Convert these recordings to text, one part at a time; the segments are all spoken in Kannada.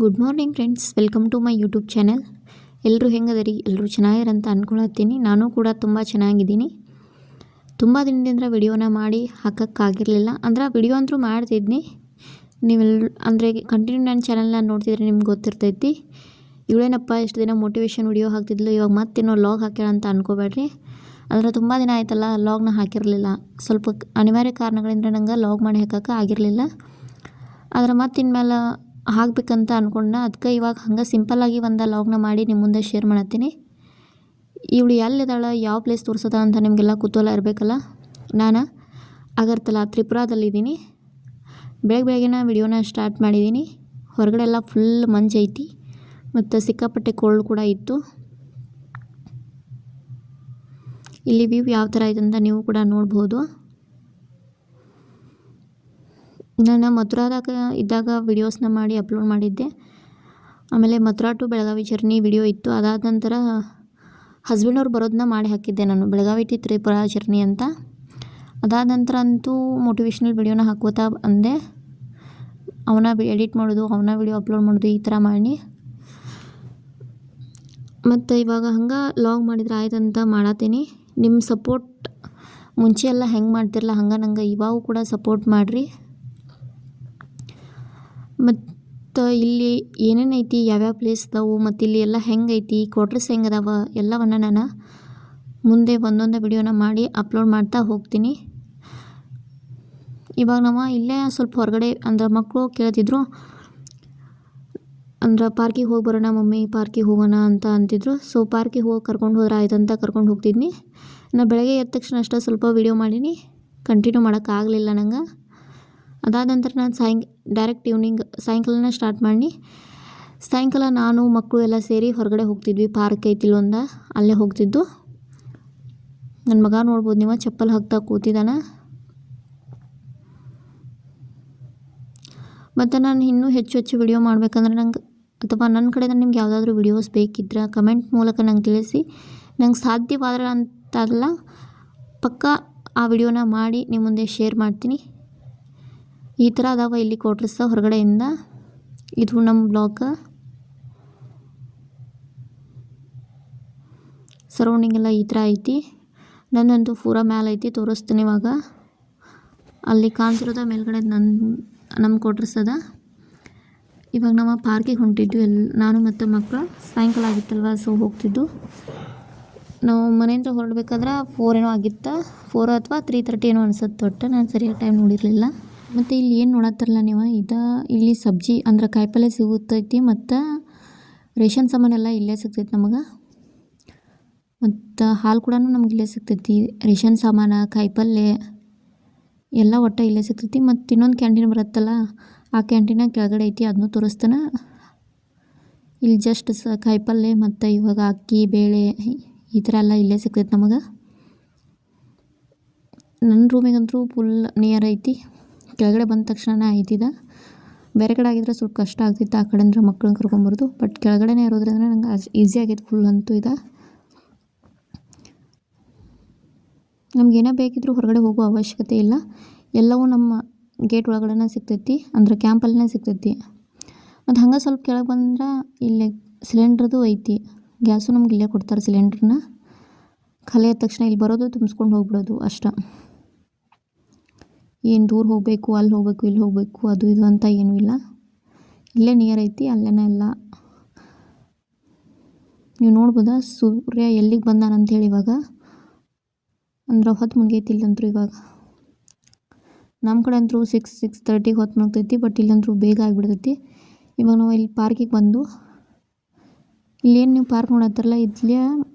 Good morning friends, welcome to my YouTube channel. ಎಲ್ಲರೂ ಹೆಂಗದರಿ? ಎಲ್ಲರೂ ಚೆನ್ನಾಗಿರಂತ ಅಂದ್ಕೊಳತ್ತೀನಿ. ನಾನು ಕೂಡ ತುಂಬ ಚೆನ್ನಾಗಿದ್ದೀನಿ. ತುಂಬ ದಿನದಿಂದ ವಿಡಿಯೋನ ಮಾಡಿ ಹಾಕೋಕ್ಕಾಗಿರಲಿಲ್ಲ. ಅಂದ್ರೆ ವಿಡಿಯೋ ಅಂತೂ ಮಾಡ್ತಿದ್ನಿ. ನೀವೆಲ್ಲ ಅಂದರೆ ಕಂಟಿನ್ಯೂ ನನ್ನ ಚಾನಲ್ನ ನೋಡ್ತಿದ್ರೆ ನಿಮ್ಗೆ ಗೊತ್ತಿರ್ತೈತಿ. ಇವಳೇನಪ್ಪ ಇಷ್ಟು ದಿನ ಮೋಟಿವೇಶನ್ ವಿಡಿಯೋ ಹಾಕ್ತಿದ್ಲು, ಇವಾಗ ಮತ್ತೇನೋ ಲಾಗ್ ಹಾಕ್ಯಾಳ ಅಂತ ಅನ್ಕೋಬೇಡ್ರಿ. ಆದರೆ ತುಂಬ ದಿನ ಆಯ್ತಲ್ಲ ಲಾಗ್ನ ಹಾಕಿರಲಿಲ್ಲ. ಸ್ವಲ್ಪ ಅನಿವಾರ್ಯ ಕಾರಣಗಳಿಂದ ನಂಗೆ ಲಾಗ್ ಮಾಡಿ ಹಾಕೋಕೆ ಆಗಿರಲಿಲ್ಲ. ಆದರೆ ಮತ್ತಿನ್ಮೇಲೆ ಹಾಕಬೇಕಂತ ಅಂದ್ಕೊಂಡ. ಅದಕ್ಕೆ ಇವಾಗ ಹಂಗೆ ಸಿಂಪಲ್ಲಾಗಿ ಒಂದು ಲಾಗ್ನ ಮಾಡಿ ನಿಮ್ಮ ಮುಂದೆ ಶೇರ್ ಮಾಡತ್ತೀನಿ. ಇವಳು ಎಲ್ಲಿದ್ದಾಳೆ, ಯಾವ ಪ್ಲೇಸ್ ತೋರಿಸೋದ ಅಂತ ನಿಮಗೆಲ್ಲ ಕುತೂಹಲ ಇರಬೇಕಲ್ಲ. ನಾನು ಅಗರ್ತಲಾ ತ್ರಿಪುರಾದಲ್ಲಿದ್ದೀನಿ. ಬೆಳಗ್ಗೆನ ವಿಡಿಯೋನ ಸ್ಟಾರ್ಟ್ ಮಾಡಿದ್ದೀನಿ. ಹೊರಗಡೆ ಎಲ್ಲ ಫುಲ್ ಮಂಜೈತಿ ಮತ್ತು ಸಿಕ್ಕಾಪಟ್ಟೆ ಕೋಲ್ಡ್ ಕೂಡ ಇತ್ತು. ಇಲ್ಲಿ ವ್ಯೂ ಯಾವ ಥರ ಇದೆ ಅಂತ ನೀವು ಕೂಡ ನೋಡ್ಬೋದು. ನಾನು ಮಥುರಾದಾಗ ಇದ್ದಾಗ ವಿಡಿಯೋಸ್ನ ಮಾಡಿ ಅಪ್ಲೋಡ್ ಮಾಡಿದ್ದೆ. ಆಮೇಲೆ Mathura to Belagavi journey video ಇತ್ತು. ಅದಾದ ನಂತರ ಹಸ್ಬೆಂಡವ್ರು ಬರೋದನ್ನ ಮಾಡಿ ಹಾಕಿದ್ದೆ ನಾನು, ಬೆಳಗಾವಿ ಟು ತ್ರಿಪುರಾ ಜರ್ನಿ ಅಂತ. ಅದಾದ ನಂತರ ಅಂತೂ ಮೋಟಿವೇಶ್ನಲ್ ವಿಡಿಯೋನ ಹಾಕೋತಾ ಅಂದೆ. ಅವನ ಎಡಿಟ್ ಮಾಡೋದು, ಅವನ ವಿಡಿಯೋ ಅಪ್ಲೋಡ್ ಮಾಡೋದು, ಈ ಥರ ಮಾಡಿ. ಮತ್ತು ಇವಾಗ ಹಂಗೆ ಲಾಗ್ ಮಾಡಿದ್ರೆ ಆಯ್ತಂತ ಮಾಡತ್ತೀನಿ. ನಿಮ್ಮ ಸಪೋರ್ಟ್ ಮುಂಚೆ ಎಲ್ಲ ಹೆಂಗೆ ಮಾಡ್ತಿರಲ್ಲ ಹಂಗೆ ನಂಗೆ ಇವಾಗ ಕೂಡ ಸಪೋರ್ಟ್ ಮಾಡಿರಿ. ಮತ್ತು ಇಲ್ಲಿ ಏನೇನು ಐತಿ, ಯಾವ್ಯಾವ ಪ್ಲೇಸ್ ಅದಾವು, ಮತ್ತು ಇಲ್ಲಿ ಎಲ್ಲ ಹೆಂಗೈತಿ, ಕ್ವಾರ್ಟರ್ಸ್ ಹೆಂಗೆ ಅದಾವ ಎಲ್ಲವನ್ನು ನಾನು ಮುಂದೆ ಒಂದೊಂದು ವಿಡಿಯೋನ ಮಾಡಿ ಅಪ್ಲೋಡ್ ಮಾಡ್ತಾ ಹೋಗ್ತೀನಿ. ಇವಾಗ ನಾವು ಇಲ್ಲೇ ಸ್ವಲ್ಪ ಹೊರಗಡೆ ಅಂದ್ರೆ ಮಕ್ಕಳು ಕೇಳ್ತಿದ್ರು, ಅಂದ್ರೆ ಪಾರ್ಕಿಗೆ ಹೋಗಿ ಬರೋಣ ಮಮ್ಮಿ, ಪಾರ್ಕಿಗೆ ಹೋಗೋಣ ಅಂತ ಅಂತಿದ್ರು. ಸೊ ಪಾರ್ಕಿಗೆ ಹೋಗಿ ಕರ್ಕೊಂಡು ಹೋದ್ರೆ ಆಯ್ತಂತ ಕರ್ಕೊಂಡು ಹೋಗ್ತಿದ್ನಿ. ನಾನು ಬೆಳಗ್ಗೆ ಎದ್ದ ತಕ್ಷಣ ಅಷ್ಟೇ ಸ್ವಲ್ಪ ವಿಡಿಯೋ ಮಾಡೀನಿ, ಕಂಟಿನ್ಯೂ ಮಾಡೋಕ್ಕಾಗಲಿಲ್ಲ ನಂಗೆ. ಅದಾದ ನಂತರ ನಾನು ಡೈರೆಕ್ಟ್ ಈವ್ನಿಂಗ್ ಸಾಯಂಕಾಲನ ಸ್ಟಾರ್ಟ್ ಮಾಡಿ. ಸಾಯಂಕಾಲ ನಾನು ಮಕ್ಕಳು ಎಲ್ಲ ಸೇರಿ ಹೊರಗಡೆ ಹೋಗ್ತಿದ್ವಿ. ಪಾರ್ಕ್ ಐತಿಲ್ಲೊಂದು, ಅಲ್ಲೇ ಹೋಗ್ತಿದ್ದು. ನನ್ನ ಮಗ ನೋಡ್ಬೋದು ನೀವು, ಚಪ್ಪಲ್ ಹಾಕ್ತಾ ಕೂತಿದ್ದಾನೆ. ಮತ್ತು ನಾನು ಇನ್ನೂ ಹೆಚ್ಚು ವಿಡಿಯೋ ಮಾಡಬೇಕಂದ್ರೆ ನಂಗೆ, ಅಥವಾ ನನ್ನ ಕಡೆಯಿಂದ ನಿಮ್ಗೆ ಯಾವುದಾದ್ರೂ ವಿಡಿಯೋಸ್ ಬೇಕಿದ್ರೆ ಕಮೆಂಟ್ ಮೂಲಕ ನಂಗೆ ತಿಳಿಸಿ. ನಂಗೆ ಸಾಧ್ಯವಾದ್ರೆ ಅಂತಲ್ಲ, ಪಕ್ಕಾ ಆ ವಿಡಿಯೋನ ಮಾಡಿ ನಿಮ್ಮ ಮುಂದೆ ಶೇರ್ ಮಾಡ್ತೀನಿ. ಈ ಥರ ಅದಾವ ಇಲ್ಲಿ ಕ್ವಾರ್ಟರ್ಸ್ ಹೊರಗಡೆಯಿಂದ. ಇದು ನಮ್ಮ ಬ್ಲಾಕ್. ಸರೌಂಡಿಂಗ್ ಎಲ್ಲ ಈ ಥರ ಐತಿ. ನನ್ನಂತೂ ಪೂರ ಮ್ಯಾಲೆ ಐತಿ, ತೋರಿಸ್ತೀನಿ ಇವಾಗ. ಅಲ್ಲಿ ಕಾಣ್ತಿರೋದ ಮೇಲ್ಗಡೆ ನಮ್ಮ ಕ್ವಾರ್ಟರ್ಸ್ ಅದ. ಇವಾಗ ನಾವು ಪಾರ್ಕಿಗೆ ಹೊಂಟಿದ್ವಿ ನಾನು ಮತ್ತು ಮಕ್ಕಳು. ಸಾಯಂಕಾಲ ಆಗಿತ್ತಲ್ವ, ಸೊ ಹೋಗ್ತಿದ್ದು. ನಾವು ಮನೆಯಿಂದ ಹೊರಡ್ಬೇಕಾದ್ರೆ 4 ಏನೋ ಆಗಿತ್ತು, 4 ಅಥವಾ 3:30 ಏನೋ ಅನ್ಸುತ್ತೆ. ಒಟ್ಟು ನಾನು ಸರಿಯಾಗಿ ಟೈಮ್ ನೋಡಿರಲಿಲ್ಲ. ಮತ್ತು ಇಲ್ಲಿ ಏನು ನೋಡತ್ತಾರಲ್ಲ ನೀವು, ಇಲ್ಲಿ ಸಬ್ಜಿ ಅಂದ್ರೆ ಕಾಯಿಪಲ್ಲೆ ಸಿಗುತ್ತೈತಿ. ಮತ್ತು ರೇಷನ್ ಸಾಮಾನೆಲ್ಲ ಇಲ್ಲೇ ಸಿಗ್ತೈತಿ ನಮಗೆ. ಮತ್ತು ಹಾಲು ಕೂಡ ನಮ್ಗೆ ಇಲ್ಲೇ ಸಿಗ್ತೈತಿ. ರೇಷನ್ ಸಾಮಾನು, ಕಾಯಿಪಲ್ಲೆ ಎಲ್ಲ ಒಟ್ಟು ಇಲ್ಲೇ ಸಿಗ್ತೈತಿ. ಮತ್ತು ಇನ್ನೊಂದು ಕ್ಯಾಂಟೀನ್ ಬರುತ್ತಲ್ಲ, ಆ ಕ್ಯಾಂಟೀನ ಕೆಳಗಡೆ ಐತಿ, ಅದನ್ನೂ ತೋರಿಸ್ತಾನೆ. ಇಲ್ಲಿ ಜಸ್ಟ್ ಕಾಯಿಪಲ್ಲೆ ಮತ್ತು ಇವಾಗ ಅಕ್ಕಿ, ಬೇಳೆ ಈ ಥರ ಎಲ್ಲ ಇಲ್ಲೇ ಸಿಗ್ತೈತಿ ನಮಗೆ. ನನ್ನ ರೂಮಿಗಂತೂ ಫುಲ್ ನಿಯರ್ ಐತಿ. ಕೆಳಗಡೆ ಬಂದ ತಕ್ಷಣ ಐತಿದೆ. ಬೇರೆ ಕಡೆ ಆಗಿದ್ರೆ ಸ್ವಲ್ಪ ಕಷ್ಟ ಆಗ್ತಿತ್ತು, ಆ ಕಡೆ ಅಂದ್ರೆ ಮಕ್ಕಳನ್ನ ಕರ್ಕೊಂಬರೋದು. ಬಟ್ ಕೆಳಗಡೆನೇ ಇರೋದ್ರಿಂದ ನಂಗೆ ಈಸಿ ಆಗೈತೆ ಫುಲ್ ಅಂತೂ ಇದೆ. ನಮಗೇನೇ ಬೇಕಿದ್ರೂ ಹೊರಗಡೆ ಹೋಗೋ ಅವಶ್ಯಕತೆ ಇಲ್ಲ. ಎಲ್ಲವೂ ನಮ್ಮ ಗೇಟ್ ಒಳಗಡೆನೇ ಸಿಗ್ತೈತಿ, ಅಂದ್ರೆ ಕ್ಯಾಂಪಲ್ಲೇ ಸಿಗ್ತೈತಿ. ಮತ್ತು ಹಂಗೆ ಸ್ವಲ್ಪ ಕೆಳಗೆ ಬಂದ್ರೆ ಇಲ್ಲೇ ಸಿಲಿಂಡ್ರದು ಐತಿ. ಗ್ಯಾಸು ನಮ್ಗೆ ಇಲ್ಲೇ ಕೊಡ್ತಾರೆ ಸಿಲಿಂಡ್ರನ್ನ. ಖಾಲಿ ಆದ ತಕ್ಷಣ ಇಲ್ಲಿ ಬರೋದು, ತುಂಬಿಸ್ಕೊಂಡು ಹೋಗ್ಬಿಡೋದು ಅಷ್ಟೇ. ಏನು ದೂರ ಹೋಗಬೇಕು, ಅಲ್ಲಿ ಹೋಗಬೇಕು, ಇಲ್ಲಿ ಹೋಗಬೇಕು, ಅದು ಇದು ಅಂತ ಏನೂ ಇಲ್ಲ. ಇಲ್ಲೇ ನಿಯರ್ ಐತಿ, ಅಲ್ಲೇ ಎಲ್ಲ. ನೀವು ನೋಡ್ಬೋದಾ ಸೂರ್ಯ ಎಲ್ಲಿಗೆ ಬಂದಾನಂತೇಳಿ ಇವಾಗ. ಅಂದ್ರೆ ಹೊತ್ತು ಮುಳುಗೈತಿ ಇಲ್ಲಂತರೂ ಇವಾಗ. ನಮ್ಮ ಕಡೆ ಅಂತೂ 6:30 ಹೊತ್ತು ಮುಳುಗ್ತೈತಿ, ಬಟ್ ಇಲ್ಲಂತರೂ ಬೇಗ ಆಗಿಬಿಡ್ತೈತಿ. ಇವಾಗ ನಾವು ಇಲ್ಲಿ ಪಾರ್ಕಿಗೆ ಬಂದು, ಇಲ್ಲೇನು ನೀವು ಪಾರ್ಕ್ ನೋಡತ್ತಾರಲ್ಲ, ಇಲ್ಲೇ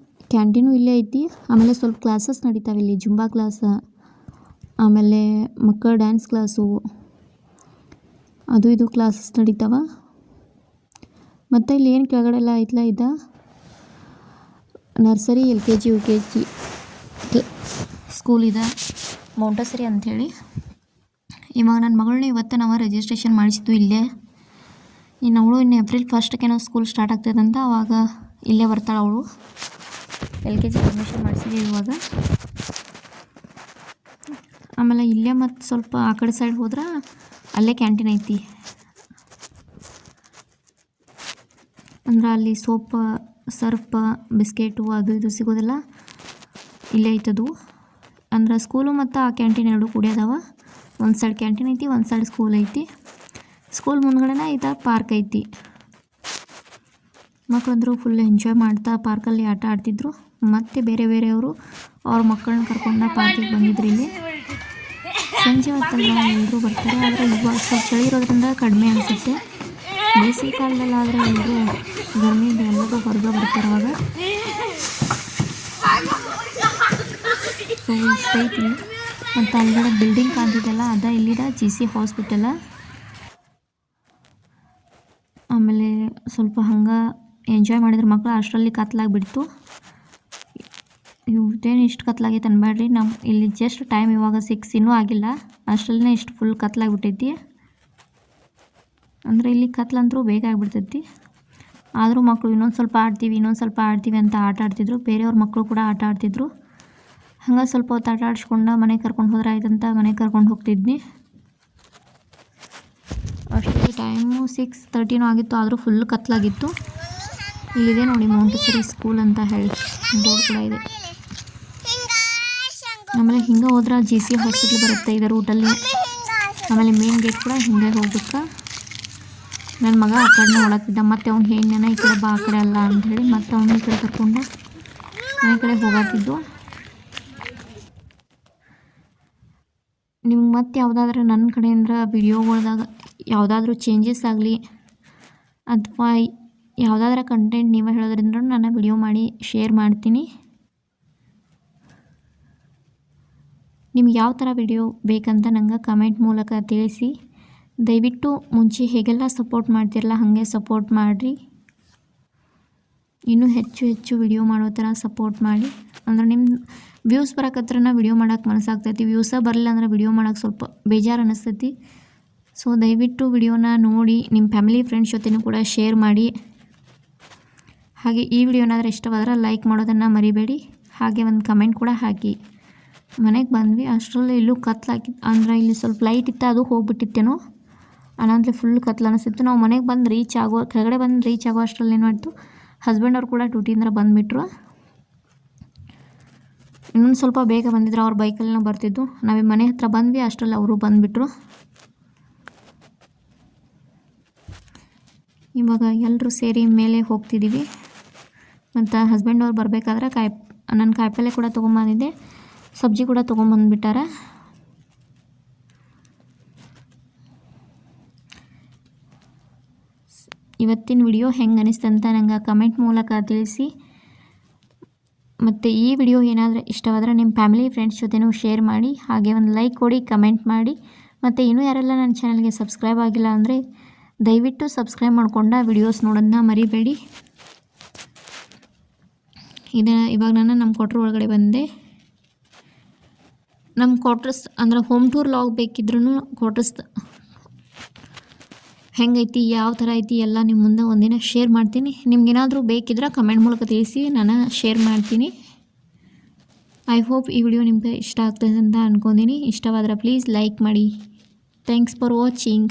ಕ್ಯಾಂಟೀನು ಇಲ್ಲೇ ಐತಿ. ಆಮೇಲೆ ಸ್ವಲ್ಪ ಕ್ಲಾಸಸ್ ನಡೀತಾವೆ ಇಲ್ಲಿ, ಜುಂಬಾ ಕ್ಲಾಸ್, ಆಮೇಲೆ ಮಕ್ಕಳ ಡ್ಯಾನ್ಸ್ ಕ್ಲಾಸು, ಅದು ಇದು ಕ್ಲಾಸಸ್ ನಡೀತಾವ. ಮತ್ತು ಇಲ್ಲಿ ಏನು ಕೆಳಗಡೆ ಎಲ್ಲ ಐತಲ್ಲ ನರ್ಸರಿ, LKG UKG ಸ್ಕೂಲ್ ಇದೆ, ಮೌಂಟಸರಿ ಅಂಥೇಳಿ. ಇವಾಗ ನನ್ನ ಮಗಳನ್ನ ಇವತ್ತು ನಾವು ರಿಜಿಸ್ಟ್ರೇಷನ್ ಮಾಡಿಸಿದ್ದು ಇಲ್ಲೇ. ಇನ್ನು ಅವಳು ಇನ್ನು ಏಪ್ರಿಲ್ 1 ಸ್ಕೂಲ್ ಸ್ಟಾರ್ಟ್ ಆಗ್ತದಂತ, ಆವಾಗ ಇಲ್ಲೇ ಬರ್ತಾಳೆ ಅವಳು. LKG ಅಡ್ಮಿಷನ್ ಮಾಡಿಸಿದ್ವಿ ಇವಾಗ. ಆಮೇಲೆ ಇಲ್ಲೇ ಮತ್ತು ಸ್ವಲ್ಪ ಆ ಕಡೆ ಸೈಡ್ ಹೋದ್ರೆ ಅಲ್ಲೇ ಕ್ಯಾಂಟೀನ್ ಐತಿ. ಅಂದ್ರೆ ಅಲ್ಲಿ ಸೋಪ್, ಸರ್ಪ್, ಬಿಸ್ಕೆಟು ಅದು ಇದು ಸಿಗೋದಿಲ್ಲ, ಇಲ್ಲೇ ಐತದು. ಅಂದ್ರೆ ಸ್ಕೂಲು ಮತ್ತು ಆ ಕ್ಯಾಂಟೀನ್ ಎರಡು ಕೂಡಿ ಅದಾವ. ಒಂದು ಸೈಡ್ ಕ್ಯಾಂಟೀನ್ ಐತಿ, ಒಂದು ಸೈಡ್ ಸ್ಕೂಲ್ ಐತಿ. ಸ್ಕೂಲ್ ಮುಂದ್ಗಡೆನೇ ಪಾರ್ಕ್ ಐತಿ. ಮಕ್ಕಳಂದ್ರು ಫುಲ್ ಎಂಜಾಯ್ ಮಾಡ್ತಾ ಪಾರ್ಕಲ್ಲಿ ಆಟ ಆಡ್ತಿದ್ರು. ಮತ್ತು ಬೇರೆಯವರು ಅವ್ರ ಮಕ್ಕಳನ್ನ ಕರ್ಕೊಂಡು ಪಾರ್ಕಿಗೆ ಬಂದಿದ್ರು. ಇಲ್ಲಿ ಸಂಜೆ ಹೊತ್ತಲ್ಲ ಎಲ್ಲರೂ ಬರ್ತಾರೆ, ಆದರೆ ಇವಾಗ ಸ್ವಲ್ಪ ಚಳಿ ಇರೋದ್ರಿಂದ ಕಡಿಮೆ ಅನಿಸುತ್ತೆ. ಬೇಸಿಗೆ ಕಾಲದಲ್ಲಿ ಆದರೆ ಎಲ್ಲರೂ ಗರ್ಮಿಯಿಂದ ಎಲ್ಲರೂ ಹೊರಗೆ ಬರ್ತಾರೆ ಅವಾಗ. ಸೊ ಇಷ್ಟ ಐತಿ. ಮತ್ತು ಅಲ್ಲಿಗಡೆ ಬಿಲ್ಡಿಂಗ್ ಕಾಣ್ತಿದ್ದಲ್ಲ, ಅದ ಇಲ್ಲಿದ GC ಹಾಸ್ಪಿಟಲ. ಆಮೇಲೆ ಸ್ವಲ್ಪ ಹಂಗೆ ಎಂಜಾಯ್ ಮಾಡಿದ್ರೆ ಮಕ್ಕಳು. ಅಷ್ಟರಲ್ಲಿ ಕತ್ಲಾಗಿಬಿಡ್ತು. ಇದೇನು ಇಷ್ಟು ಕತ್ಲಾಗೈತೆ ಅನ್ಬೇಡ್ರಿ, ನಮ್ಮ ಇಲ್ಲಿ ಜಸ್ಟ್ ಟೈಮ್ ಇವಾಗ 6 ಇನ್ನೂ ಆಗಿಲ್ಲ, ಅಷ್ಟರಲ್ಲೇ ಇಷ್ಟು ಫುಲ್ ಕತ್ಲಾಗಿಬಿಟ್ಟೈತಿ. ಅಂದರೆ ಇಲ್ಲಿ ಕತ್ಲಂತರೂ ಬೇಗ ಆಗಿಬಿಡ್ತೈತಿ. ಆದರೂ ಮಕ್ಕಳು ಇನ್ನೊಂದು ಸ್ವಲ್ಪ ಆಡ್ತೀವಿ ಅಂತ ಆಟ ಆಡ್ತಿದ್ರು. ಬೇರೆಯವ್ರ ಮಕ್ಕಳು ಕೂಡ ಆಟ ಆಡ್ತಿದ್ರು. ಹಂಗೆ ಸ್ವಲ್ಪ ಹೊತ್ತು ಆಟ ಆಡಿಸ್ಕೊಂಡು ಮನೆಗೆ ಕರ್ಕೊಂಡು ಹೋದ್ರೆ ಆಯ್ತಂತ ಮನೆಗೆ ಕರ್ಕೊಂಡು ಹೋಗ್ತಿದ್ನಿ. ಅಷ್ಟು ಟೈಮು 6:30 ಆಗಿತ್ತು, ಆದರೂ ಫುಲ್ ಕತ್ಲಾಗಿತ್ತು. ಇಲ್ಲಿದೆ ನೋಡಿ ಮೌಂಟಸರಿ ಸ್ಕೂಲ್ ಅಂತ ಹೇಳಿ ಬೋರ್ಡ್ ಕೂಡ ಇದೆ. ಆಮೇಲೆ ಹಿಂಗೆ ಹೋದ್ರೆ GC ಹಾಸ್ಪಿಟ್ಲ್ ಬರುತ್ತೆ ಇದೇ ರೂಟಲ್ಲಿ. ಆಮೇಲೆ ಮೇನ್ ಗೇಟ್ ಕೂಡ ಹಿಂಗೆ ಹೋಗ್ಬೇಕು. ನನ್ನ ಮಗ ಆ ಕಡೆನೇ ಓಡಾಕ್ತಿದ್ದ, ಮತ್ತು ಅವ್ನು ಹೇಳೇನ ಈ ಕಡೆ ಬಾ, ಆ ಕಡೆ ಅಲ್ಲ ಅಂಥೇಳಿ ಮತ್ತು ಅವನು ಈ ಕಡೆ ಕರ್ಕೊಂಡು ಮನೆ ಕಡೆ ಹೋಗಾಕಿದ್ದು. ನಿಮ್ಗೆ ಮತ್ತು ಯಾವುದಾದ್ರೂ ನನ್ನ ಕಡೆಯಿಂದ ವಿಡಿಯೋಗಳ್ದಾಗ ಯಾವುದಾದ್ರೂ ಚೇಂಜಸ್ ಆಗಲಿ ಅಥವಾ ಯಾವುದಾದ್ರೂ ಕಂಟೆಂಟ್ ನೀವೇ ಹೇಳೋದ್ರಿಂದ ನಾನು ವಿಡಿಯೋ ಮಾಡಿ ಶೇರ್ ಮಾಡ್ತೀನಿ. ನಿಮ್ಗೆ ಯಾವ ಥರ ವಿಡಿಯೋ ಬೇಕಂತ ನಂಗೆ ಕಮೆಂಟ್ ಮೂಲಕ ತಿಳಿಸಿ. ದಯವಿಟ್ಟು ಮುಂಚೆ ಹೇಗೆಲ್ಲ ಸಪೋರ್ಟ್ ಮಾಡ್ತಿರಲ್ಲ ಹಾಗೆ ಸಪೋರ್ಟ್ ಮಾಡಿರಿ. ಇನ್ನೂ ಹೆಚ್ಚು ವಿಡಿಯೋ ಮಾಡೋ ಥರ ಸಪೋರ್ಟ್ ಮಾಡಿ. ಅಂದ್ರೆ ನಿಮ್ಮ ವ್ಯೂಸ್ ಬರೋಕತ್ರನ ವಿಡಿಯೋ ಮಾಡೋಕ್ಕೆ ಮನಸ್ಸಾಗ್ತೈತಿ. ವ್ಯೂಸೇ ಬರಲಿಲ್ಲ ಅಂದ್ರೆ ವಿಡಿಯೋ ಮಾಡೋಕ್ಕೆ ಸ್ವಲ್ಪ ಬೇಜಾರು ಅನ್ನಿಸ್ತೈತಿ. ಸೊ ದಯವಿಟ್ಟು ವಿಡಿಯೋನ ನೋಡಿ ನಿಮ್ಮ ಫ್ಯಾಮಿಲಿ ಫ್ರೆಂಡ್ಸ್ ಜೊತೆನೂ ಕೂಡ ಶೇರ್ ಮಾಡಿ. ಹಾಗೆ ಈ ವಿಡಿಯೋನಾದ್ರೆ ಇಷ್ಟವಾದ್ರೆ ಲೈಕ್ ಮಾಡೋದನ್ನು ಮರಿಬೇಡಿ. ಹಾಗೆ ಒಂದು ಕಮೆಂಟ್ ಕೂಡ ಹಾಕಿ. ಮನೆಗೆ ಬಂದ್ವಿ, ಅಷ್ಟರಲ್ಲಿ ಇಲ್ಲೂ ಕತ್ಲಾಕಿ, ಅಂದ್ರೆ ಇಲ್ಲಿ ಸ್ವಲ್ಪ ಲೈಟ್ ಇತ್ತು, ಅದು ಹೋಗ್ಬಿಟ್ಟಿತ್ತೇನೋ. ಅನಂತಲೇ ಫುಲ್ ಕತ್ಲು ಅನಿಸ್ತಿತ್ತು. ನಾವು ಮನೆಗೆ ಬಂದು ಕೆಳಗಡೆ ಬಂದು ರೀಚ್ ಆಗೋ ಅಷ್ಟರಲ್ಲಿ ಏನು ಮಾಡ್ತು, ಹಸ್ಬೆಂಡ್ ಅವ್ರು ಕೂಡ ಡ್ಯೂಟಿಯಿಂದ ಬಂದುಬಿಟ್ರು. ಇನ್ನೊಂದು ಸ್ವಲ್ಪ ಬೇಗ ಬಂದಿದ್ರು, ಅವ್ರ ಬೈಕಲ್ಲಿ ಬರ್ತಿದ್ದು. ನಾವೇ ಮನೆ ಹತ್ರ ಬಂದ್ವಿ, ಅಷ್ಟರಲ್ಲಿ ಅವರು ಬಂದುಬಿಟ್ರು. ಇವಾಗ ಎಲ್ಲರೂ ಸೇರಿ ಮೇಲೆ ಹೋಗ್ತಿದ್ದೀವಿ. ಮತ್ತು ಹಸ್ಬೆಂಡ್ ಅವ್ರು ಬರಬೇಕಾದ್ರೆ ನನ್ನ ಕಾಯಿಪಲ್ಲೆ ಕೂಡ ತೊಗೊಂಬಂದಿದ್ದೆ, ಸಬ್ಜಿ ಕೂಡ ತೊಗೊಂಬಂದುಬಿಟ್ಟಾರ. ಇವತ್ತಿನ ವಿಡಿಯೋ ಹೆಂಗೆ ಅನಿಸ್ತಂತ ನಂಗೆ ಕಮೆಂಟ್ ಮೂಲಕ ತಿಳಿಸಿ. ಮತ್ತು ಈ ವಿಡಿಯೋ ಏನಾದರೂ ಇಷ್ಟವಾದರೆ ನಿಮ್ಮ ಫ್ಯಾಮಿಲಿ ಫ್ರೆಂಡ್ಸ್ ಜೊತೆನೂ ಶೇರ್ ಮಾಡಿ. ಹಾಗೆ ಒಂದು ಲೈಕ್ ಕೊಡಿ, ಕಮೆಂಟ್ ಮಾಡಿ. ಮತ್ತು ಇನ್ನೂ ಯಾರೆಲ್ಲ ನನ್ನ ಚಾನಲ್ಗೆ ಸಬ್ಸ್ಕ್ರೈಬ್ ಆಗಿಲ್ಲ ಅಂದರೆ ದಯವಿಟ್ಟು ಸಬ್ಸ್ಕ್ರೈಬ್ ಮಾಡ್ಕೊಂಡು ವಿಡಿಯೋಸ್ ನೋಡೋದನ್ನ ಮರಿಬೇಡಿ. ಇವಾಗ ನಾನು ನಮ್ಮ ಕ್ವಾರ್ಟರ್ ಒಳಗಡೆ ಬಂದೆ. ನಮ್ಮ ಕ್ವಾರ್ಟರ್ಸ್ ಅಂದ್ರೆ ಹೋಮ್ ಟೂರ್ ಲಾಗ್ ಬೇಕಿದ್ರೂ ಕ್ವಾರ್ಟರ್ಸ್ ಹೆಂಗೈತಿ, ಯಾವ ಥರ ಐತಿ ಎಲ್ಲ ನಿಮ್ಮ ಮುಂದೆ ಒಂದಿನ ಶೇರ್ ಮಾಡ್ತೀನಿ. ನಿಮ್ಗೇನಾದರೂ ಬೇಕಿದ್ರೆ ಕಮೆಂಟ್ ಮೂಲಕ ತಿಳಿಸಿ, ನಾನು ಶೇರ್ ಮಾಡ್ತೀನಿ. ಐ ಹೋಪ್ ಈ ವಿಡಿಯೋ ನಿಮಗೆ ಇಷ್ಟ ಆಗ್ತದೆ ಅಂತ ಅಂದ್ಕೊಂಡಿನಿ. ಇಷ್ಟವಾದರೆ ಪ್ಲೀಸ್ ಲೈಕ್ ಮಾಡಿ. Thanks for watching.